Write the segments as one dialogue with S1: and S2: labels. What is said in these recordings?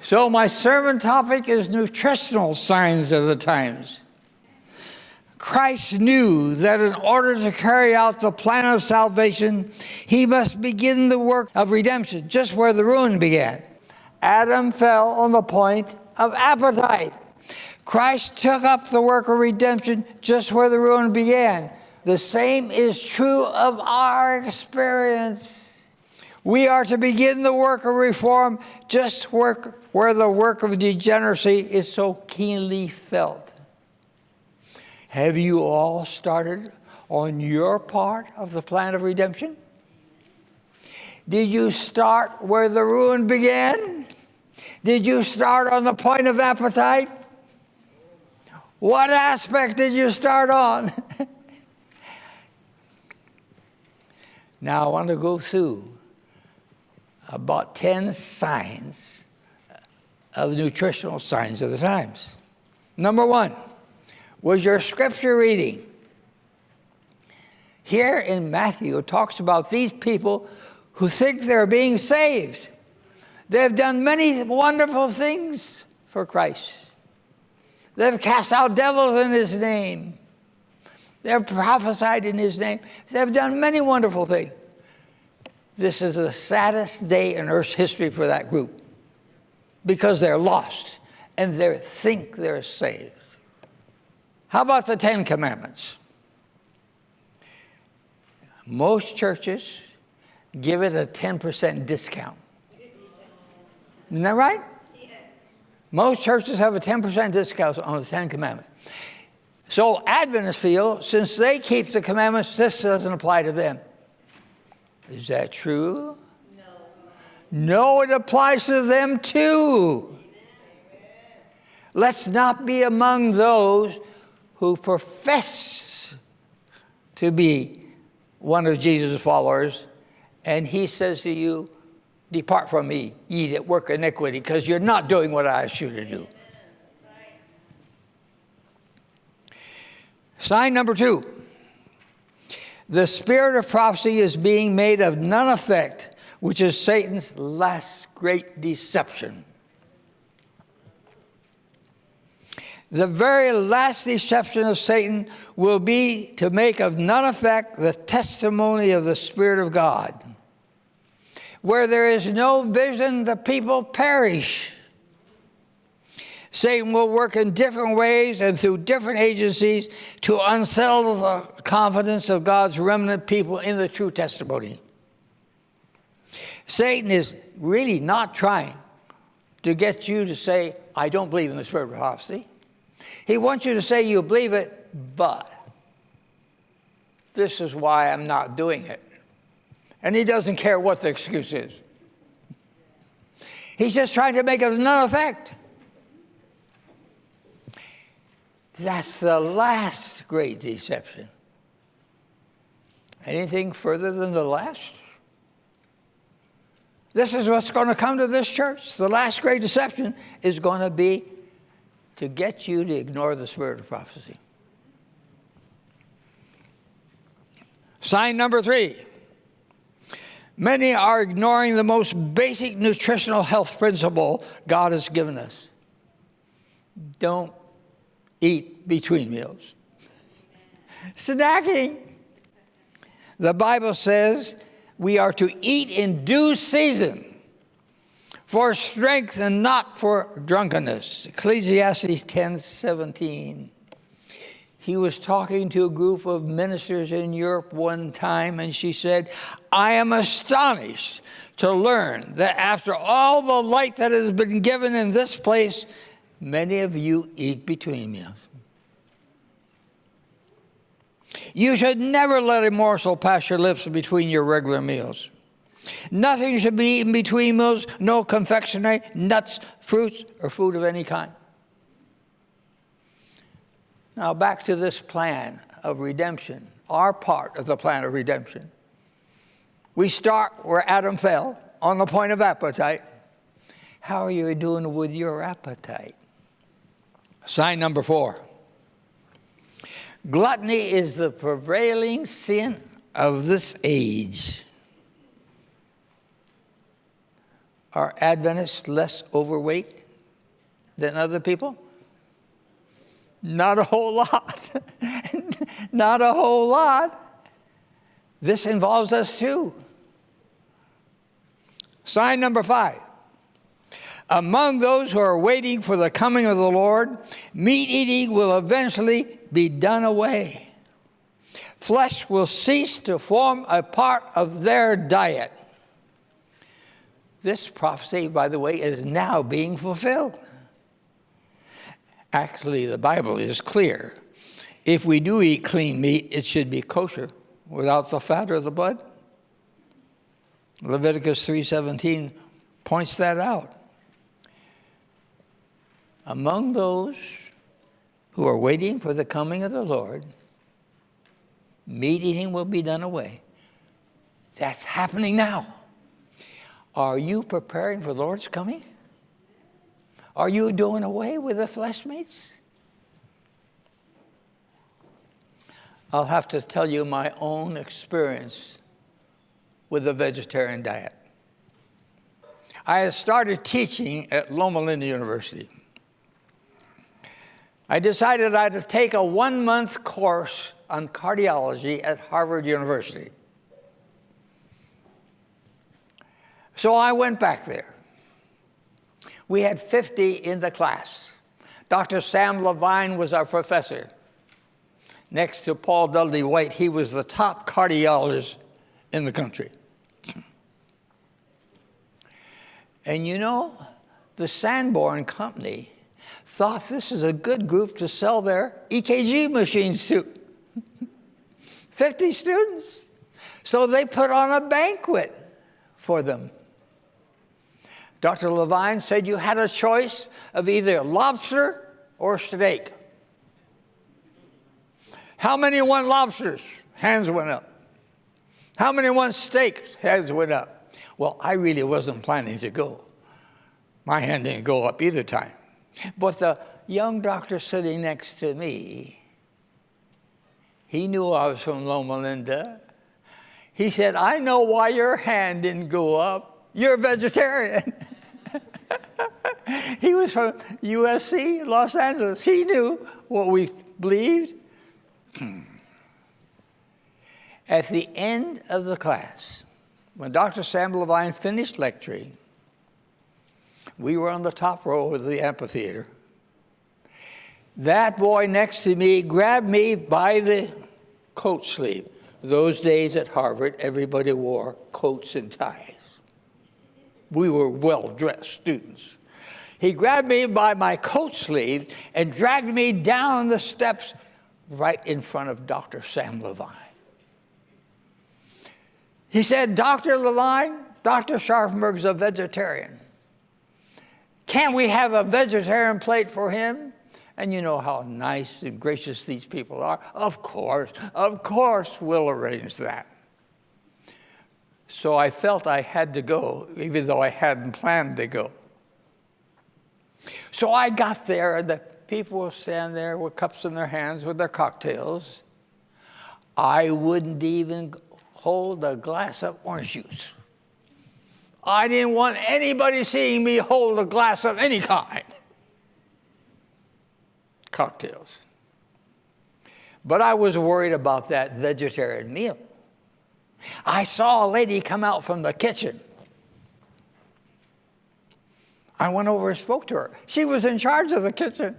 S1: So my sermon topic is nutritional signs of the times. Christ knew that in order to carry out the plan of salvation, he must begin the work of redemption just where the ruin began. Adam fell on the point of appetite. Christ took up the work of redemption just where the ruin began. The same is true of our experience. We are to begin the work of reform just where the work of degeneracy is so keenly felt. Have you all started on your part of the plan of redemption? Did you start where the ruin began? Did you start on the point of appetite? What aspect did you start on? Now I want to go through about 10 signs of nutritional signs of the times. Number 1 was your scripture reading. Here in Matthew, it talks about these people who think they're being saved. They've done many wonderful things for Christ. They've cast out devils in his name. They've prophesied in his name. They've done many wonderful things. This is the saddest day in Earth's history for that group because they're lost and they think they're saved. How about the 10 Commandments? Most churches give it a 10% discount. Isn't that right? Most churches have a 10% discount on the 10 Commandments. So Adventists feel, since they keep the commandments, this doesn't apply to them. Is that true? No, it applies to them too. Let's not be among those who profess to be one of Jesus' followers, and he says to you, depart from me, ye that work iniquity, because you're not doing what I asked you to do. Sign number 2. The spirit of prophecy is being made of none effect, which is Satan's last great deception. The very last deception of Satan will be to make of none effect the testimony of the Spirit of God. Where there is no vision, the people perish. Satan will work in different ways and through different agencies to unsettle the confidence of God's remnant people in the true testimony. Satan is really not trying to get you to say, I don't believe in the spirit of prophecy. He wants you to say you believe it, but this is why I'm not doing it. And he doesn't care what the excuse is. He's just trying to make it of none effect. That's the last great deception. Anything further than the last? This is what's going to come to this church. The last great deception is going to be to get you to ignore the spirit of prophecy. Sign number 3. Many are ignoring the most basic nutritional health principle God has given us. Don't eat between meals. Snacking. The Bible says we are to eat in due season for strength and not for drunkenness. Ecclesiastes 10:17. He was talking to a group of ministers in Europe one time, and she said, I am astonished to learn that after all the light that has been given in this place, many of you eat between meals. You should never let a morsel pass your lips between your regular meals. Nothing should be eaten between meals, no confectionery, nuts, fruits, or food of any kind. Now back to this plan of redemption, our part of the plan of redemption. We start where Adam fell, on the point of appetite. How are you doing with your appetite? Sign number 4. Gluttony is the prevailing sin of this age. Are Adventists less overweight than other people? Not a whole lot. Not a whole lot. This involves us too. Sign number 5. Among those who are waiting for the coming of the Lord, meat eating will eventually be done away. Flesh will cease to form a part of their diet. This prophecy, by the way, is now being fulfilled. Actually, the Bible is clear. If we do eat clean meat, it should be kosher, without the fat or the blood. Leviticus 3:17 points that out. Among those who are waiting for the coming of the Lord, meat eating will be done away. That's happening now. Are you preparing for the Lord's coming? Are you doing away with the flesh meats? I'll have to tell you my own experience with the vegetarian diet. I had started teaching at Loma Linda University. I decided I'd take a 1-month course on cardiology at Harvard University. So I went back there. We had 50 in the class. Dr. Sam Levine was our professor. Next to Paul Dudley White, he was the top cardiologist in the country. And you know, the Sanborn Company thought this is a good group to sell their EKG machines to. 50 students. So they put on a banquet for them. Dr. Levine said you had a choice of either lobster or steak. How many want lobsters? Hands went up. How many want steaks? Hands went up. Well, I really wasn't planning to go. My hand didn't go up either time. But the young doctor sitting next to me, he knew I was from Loma Linda. He said, I know why your hand didn't go up. You're a vegetarian. He was from USC, Los Angeles. He knew what we believed. At the end of the class, when Dr. Sam Levine finished lecturing, we were on the top row of the amphitheater. That boy next to me grabbed me by the coat sleeve. Those days at Harvard, everybody wore coats and ties. We were well-dressed students. He grabbed me by my coat sleeve and dragged me down the steps right in front of Dr. Sam Levine. He said, Dr. Levine, Dr. Scharffenberg's a vegetarian. Can't we have a vegetarian plate for him? And you know how nice and gracious these people are. Of course, we'll arrange that. So I felt I had to go, even though I hadn't planned to go. So I got there, and the people were standing there with cups in their hands with their cocktails. I wouldn't even hold a glass of orange juice. I didn't want anybody seeing me hold a glass of any kind. Cocktails. But I was worried about that vegetarian meal. I saw a lady come out from the kitchen. I went over and spoke to her. She was in charge of the kitchen.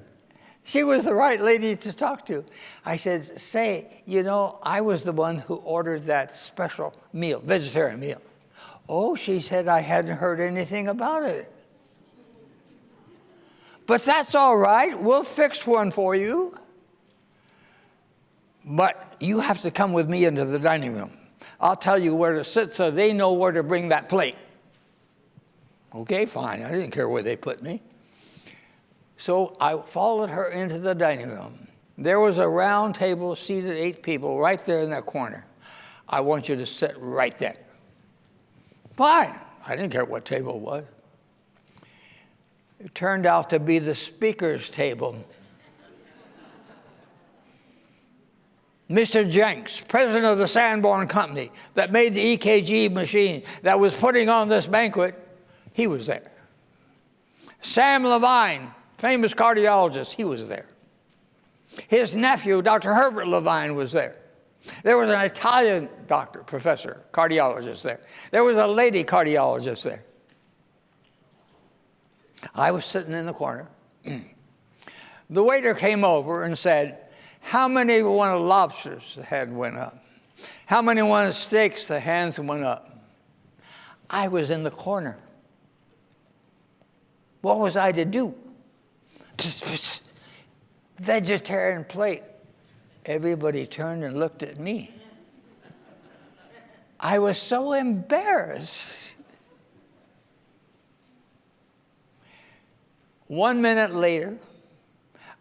S1: She was the right lady to talk to. I said, say, you know, I was the one who ordered that special meal, vegetarian meal. Oh, she said, I hadn't heard anything about it. But that's all right. We'll fix one for you. But you have to come with me into the dining room. I'll tell you where to sit so they know where to bring that plate. Okay, fine. I didn't care where they put me. So I followed her into the dining room. There was a round table, seated 8 people, right there in that corner. I want you to sit right there. Fine. I didn't care what table it was. It turned out to be the speaker's table. Mr. Jenks, president of the Sanborn Company that made the EKG machine that was putting on this banquet, He was there. Sam Levine, famous cardiologist, he was there. His nephew, Dr. Herbert Levine, was there. There was an Italian doctor, professor, cardiologist there. There was a lady cardiologist there. I was sitting in the corner. The waiter came over and said, how many wanted lobsters? The head went up. How many wanted steaks? The hands went up. I was in the corner. What was I to do? Vegetarian plate. Everybody turned and looked at me. I was so embarrassed. 1 minute later,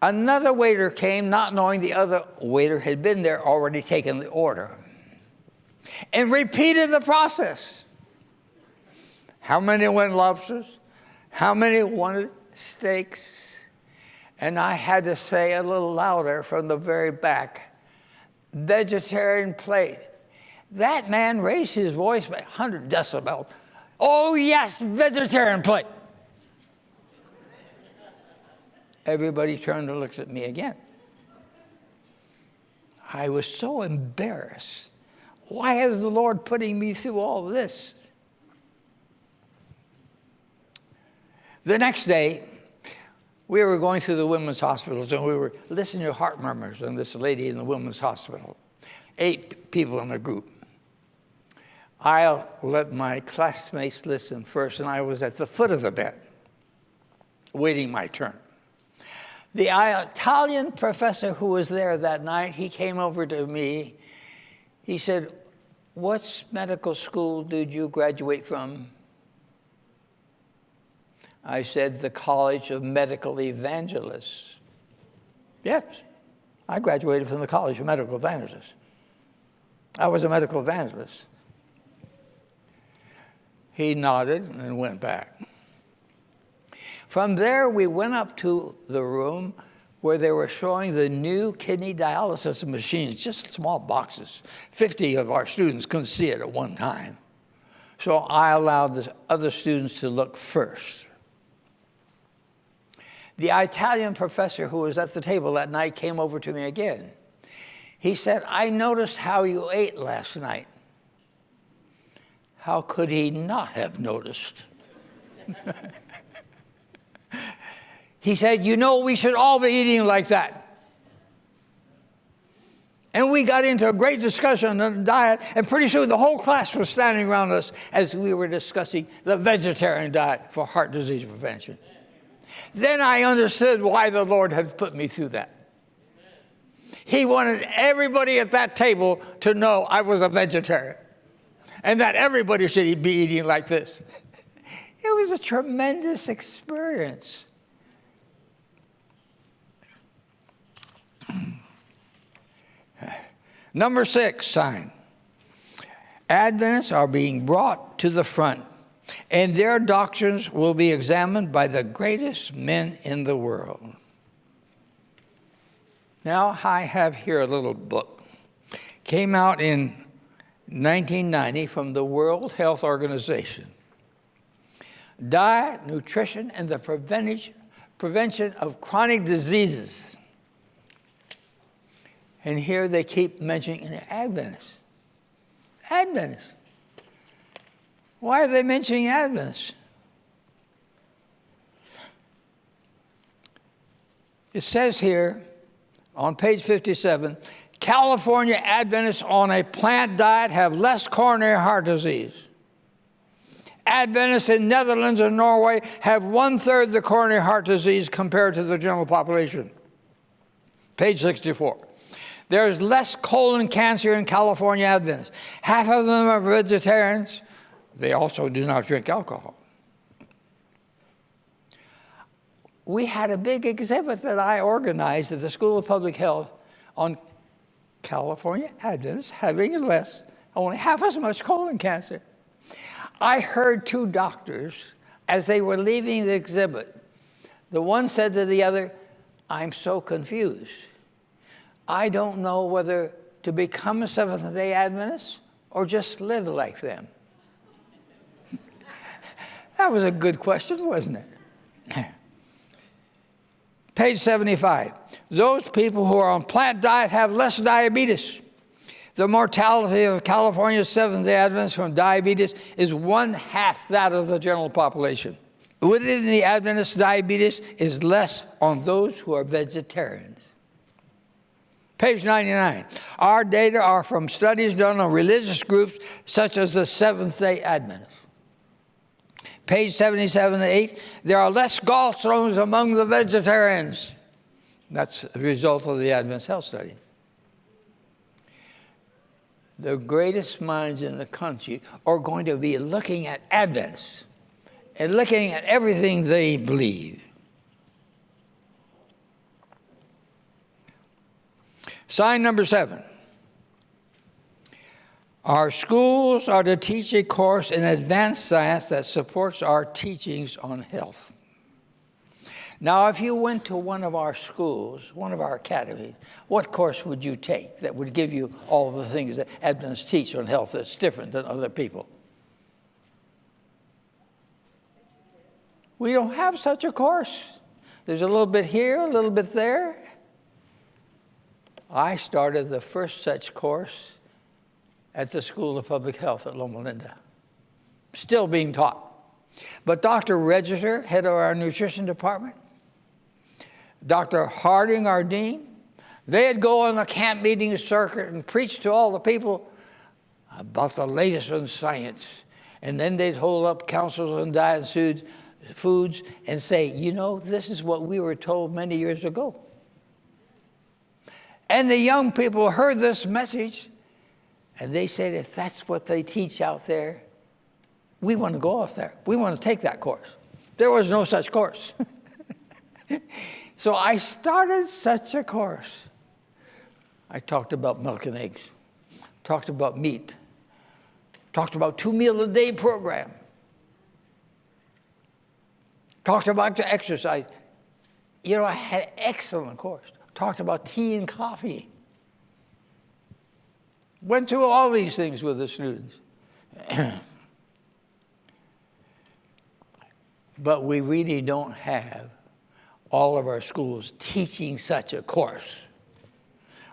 S1: another waiter came, not knowing the other waiter had been there, already taken the order, and repeated the process. How many wanted lobsters? How many wanted steaks? And I had to say a little louder from the very back, vegetarian plate. That man raised his voice by 100 decibels. Oh yes, vegetarian plate. Everybody turned and looked at me again. I was so embarrassed. Why is the Lord putting me through all this? The next day, we were going through the women's hospitals, and we were listening to heart murmurs on this lady in the women's hospital. 8 people in a group. I let my classmates listen first, and I was at the foot of the bed, waiting my turn. The Italian professor who was there that night, he came over to me. He said, what medical school did you graduate from? I said, the College of Medical Evangelists. Yes, I graduated from the College of Medical Evangelists. I was a medical evangelist. He nodded and went back. From there, we went up to the room where they were showing the new kidney dialysis machines, just small boxes. 50 of our students couldn't see it at one time. So I allowed the other students to look first. The Italian professor who was at the table that night came over to me again. He said, I noticed how you ate last night. How could he not have noticed? He said, you know, we should all be eating like that. And we got into a great discussion on diet, and pretty soon the whole class was standing around us as we were discussing the vegetarian diet for heart disease prevention. Then I understood why the Lord had put me through that. He wanted everybody at that table to know I was a vegetarian and that everybody should be eating like this. It was a tremendous experience. Number 6 sign. Adventists are being brought to the front, and their doctrines will be examined by the greatest men in the world. Now, I have here a little book. Came out in 1990 from the World Health Organization. Diet, Nutrition, and the Prevention of Chronic Diseases. And here they keep mentioning Adventists. Adventists. Why are they mentioning Adventists? It says here on page 57, California Adventists on a plant diet have less coronary heart disease. Adventists in Netherlands and Norway have 1/3 the coronary heart disease compared to the general population. Page 64. There is less colon cancer in California Adventists. Half of them are vegetarians. They also do not drink alcohol. We had a big exhibit that I organized at the School of Public Health on California Adventists having only half as much colon cancer. I heard 2 doctors, as they were leaving the exhibit, the one said to the other, I'm so confused. I don't know whether to become a Seventh-day Adventist or just live like them. That was a good question, wasn't it? Page 75. Those people who are on plant diet have less diabetes. The mortality of California's Seventh-day Adventists from diabetes is 1/2 that of the general population. Within the Adventist, diabetes is less on those who are vegetarians. Page 99. Our data are from studies done on religious groups such as the Seventh-day Adventists. Page 77 to 8. There are less gallstones among the vegetarians. That's a result of the Adventist Health Study. The greatest minds in the country are going to be looking at Adventists and looking at everything they believe. Sign number 7. Our schools are to teach a course in advanced science that supports our teachings on health. Now, if you went to one of our schools, one of our academies, what course would you take that would give you all the things that Adventists teach on health that's different than other people? We don't have such a course. There's a little bit here, a little bit there. I started the first such course at the School of Public Health at Loma Linda, still being taught. But Dr. Register, head of our nutrition department, Dr. Harding, our dean, they'd go on the camp meeting circuit and preach to all the people about the latest in science. And then they'd hold up councils on diet and foods and say, you know, this is what we were told many years ago. And the young people heard this message, and they said, if that's what they teach out there, we want to go off there. We want to take that course. There was no such course. So I started such a course. I talked about milk and eggs, talked about meat, talked about 2-meal-a-day program, talked about the exercise. You know, I had an excellent course. Talked about tea and coffee. Went through all these things with the students. But we really don't have all of our schools teaching such a course.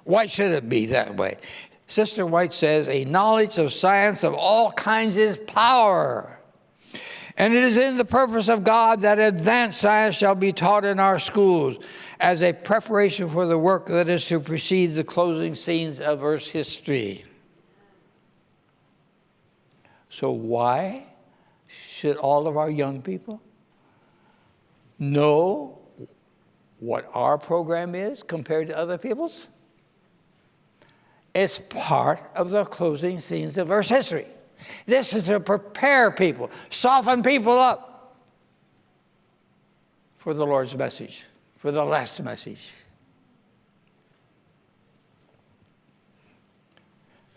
S1: Why should it be that way? Sister White says, a knowledge of science of all kinds is power. And it is in the purpose of God that advanced science shall be taught in our schools as a preparation for the work that is to precede the closing scenes of Earth's history. So why should all of our young people know what our program is compared to other people's? It's part of the closing scenes of Earth's history. This is to prepare people, soften people up for the Lord's message, for the last message.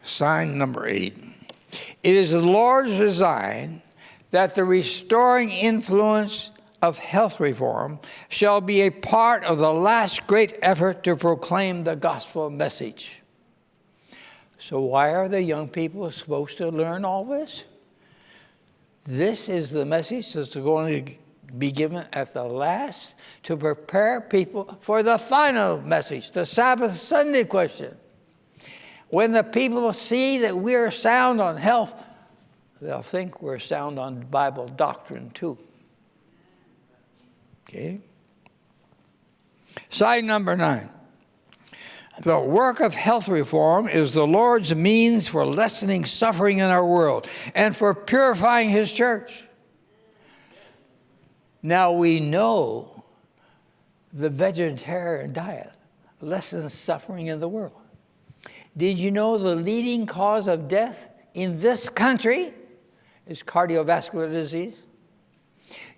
S1: Sign number 8. It is the Lord's design that the restoring influence of health reform shall be a part of the last great effort to proclaim the gospel message. So why are the young people supposed to learn all this? This is the message that's going to be given at the last to prepare people for the final message, the Sabbath Sunday question. When the people see that we're sound on health, they'll think we're sound on Bible doctrine too. Okay? Side number 9. The work of health reform is the Lord's means for lessening suffering in our world and for purifying His church. Now we know the vegetarian diet lessens suffering in the world. Did you know the leading cause of death in this country is cardiovascular disease?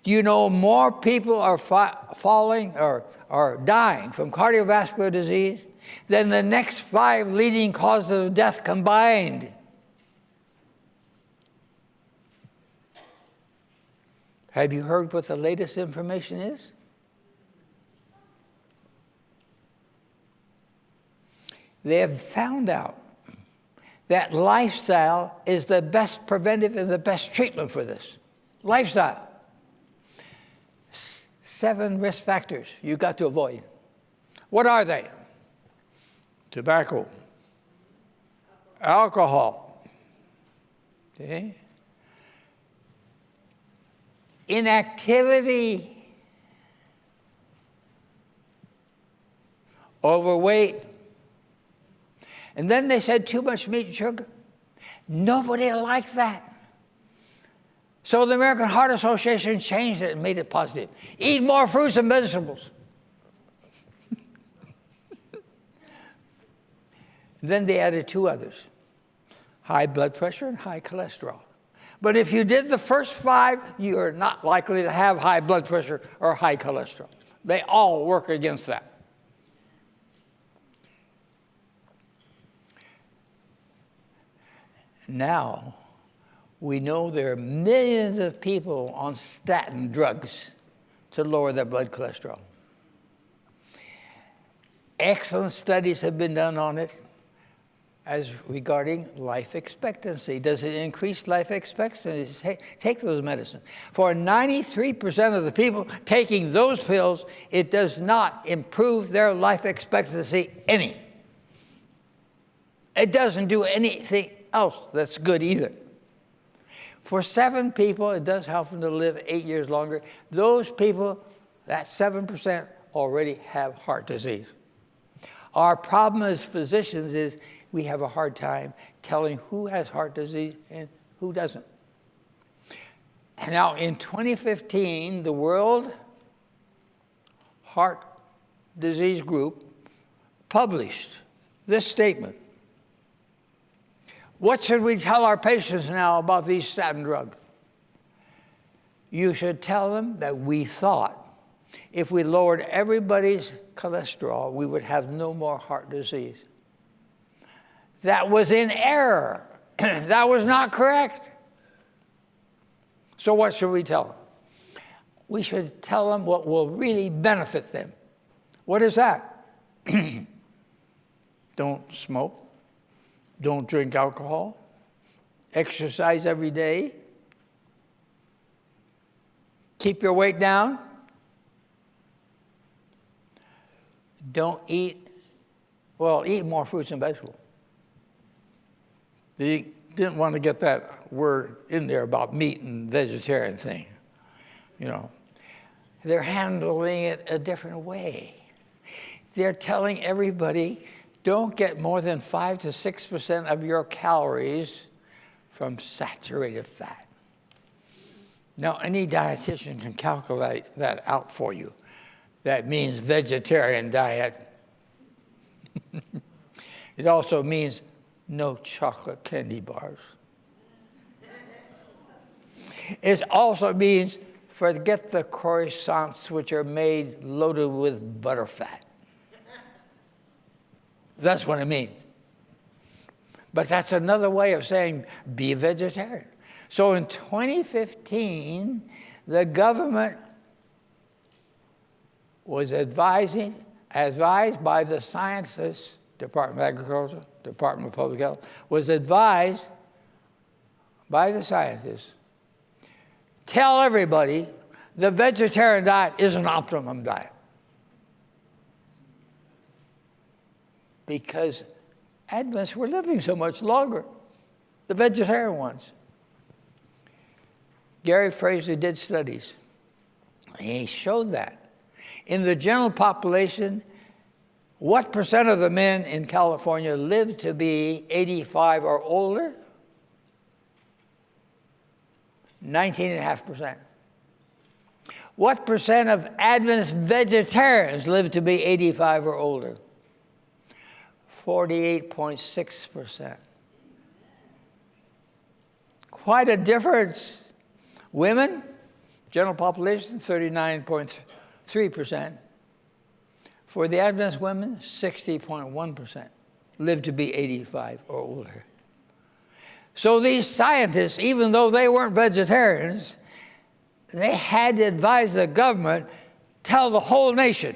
S1: Do you know more people are falling or are dying from cardiovascular disease than the next 5 leading causes of death combined? Have you heard what the latest information is? They have found out that lifestyle is the best preventive and the best treatment for this. Lifestyle. 7 risk factors you've got to avoid. What are they? Tobacco, alcohol, okay? Inactivity, overweight, and then they said too much meat and sugar. Nobody liked that. So the American Heart Association changed it and made it positive. Eat more fruits and vegetables. Then they added 2 others, high blood pressure and high cholesterol. But if you did the first 5, you are not likely to have high blood pressure or high cholesterol. They all work against that. Now, we know there are millions of people on statin drugs to lower their blood cholesterol. Excellent studies have been done on it as regarding life expectancy. Does it increase life expectancy? Take those medicines. For 93% of the people taking those pills, it does not improve their life expectancy any. It doesn't do anything else that's good either. For 7 people, it does help them to live 8 years longer. Those people, that 7%, already have heart disease. Our problem as physicians is we have a hard time telling who has heart disease and who doesn't. And now in 2015, the World Heart Disease Group published this statement. What should we tell our patients now about these statin drugs? You should tell them that we thought if we lowered everybody's cholesterol, we would have no more heart disease. That was in error. That was not correct. So what should we tell them? We should tell them what will really benefit them. What is that? Don't smoke. Don't drink alcohol. Exercise every day. Keep your weight down. Don't eat more fruits and vegetables. They didn't want to get that word in there about meat and vegetarian thing. They're handling it a different way. They're telling everybody, don't get more than 5 to 6% of your calories from saturated fat. Now, any dietitian can calculate that out for you. That means vegetarian diet. It also means no chocolate candy bars. It also means forget the croissants which are made loaded with butterfat. That's what I mean. But that's another way of saying be a vegetarian. So in 2015, the government was advised by the scientists, Department of Agriculture, Department of Public Health, was advised by the scientists, tell everybody the vegetarian diet is an optimum diet. Because Adventists were living so much longer, the vegetarian ones. Gary Fraser did studies. He showed that. In the general population, what percent of the men in California live to be 85 or older? 19.5%. What percent of Adventist vegetarians live to be 85 or older? 48.6%. Quite a difference. Women, general population, 39.3%. For the Adventist women, 60.1% live to be 85 or older. So these scientists, even though they weren't vegetarians, they had to advise the government, tell the whole nation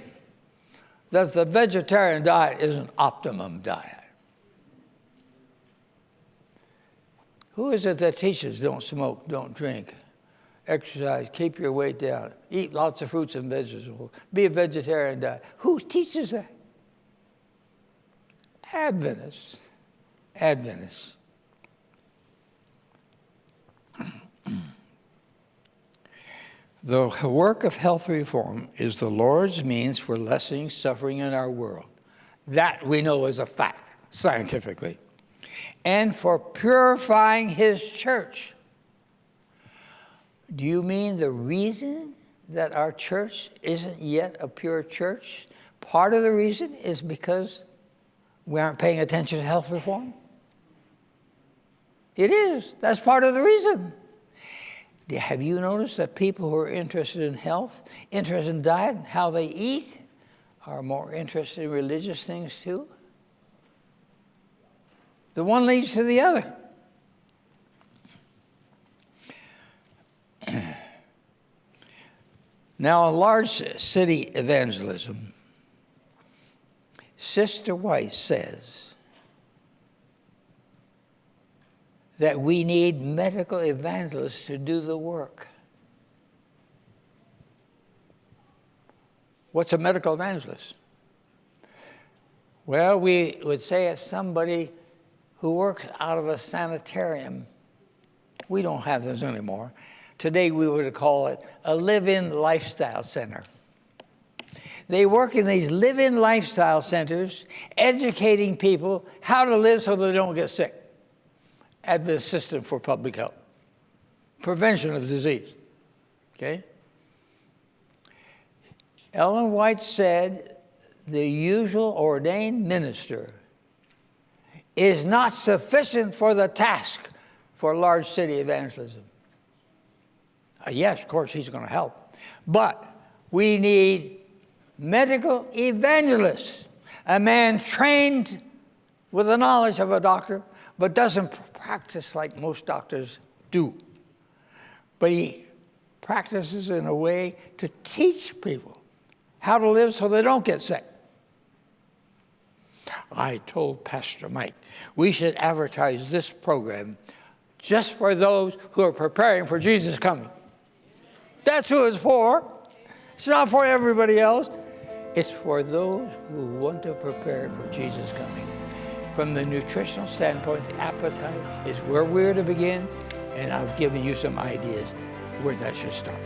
S1: that the vegetarian diet is an optimum diet. Who is it that teaches don't smoke, don't drink, exercise, keep your weight down, eat lots of fruits and vegetables, be a vegetarian diet. Who teaches that? Adventists. Adventists. The work of health reform is the Lord's means for lessening suffering in our world. That we know is a fact, scientifically. And for purifying his church. Do you mean the reason that our church isn't yet a pure church? Part of the reason is because we aren't paying attention to health reform? It is. That's part of the reason. Have you noticed that people who are interested in health, interested in diet, and how they eat, are more interested in religious things too? The one leads to the other. Now, in large city evangelism, Sister White says that we need medical evangelists to do the work. What's a medical evangelist? Well, we would say it's somebody who works out of a sanitarium. We don't have those anymore. Today we would call it a live-in lifestyle center. They work in these live-in lifestyle centers, educating people how to live so they don't get sick. Adventist system for public health. Prevention of disease. Okay? Ellen White said the usual ordained minister is not sufficient for the task for large city evangelism. Yes, of course, he's going to help. But we need medical evangelists, a man trained with the knowledge of a doctor, but doesn't practice like most doctors do. But he practices in a way to teach people how to live so they don't get sick. I told Pastor Mike, we should advertise this program just for those who are preparing for Jesus' coming. That's who it's for. It's not for everybody else. It's for those who want to prepare for Jesus' coming. From the nutritional standpoint, the appetite is where we're to begin, and I've given you some ideas where that should start.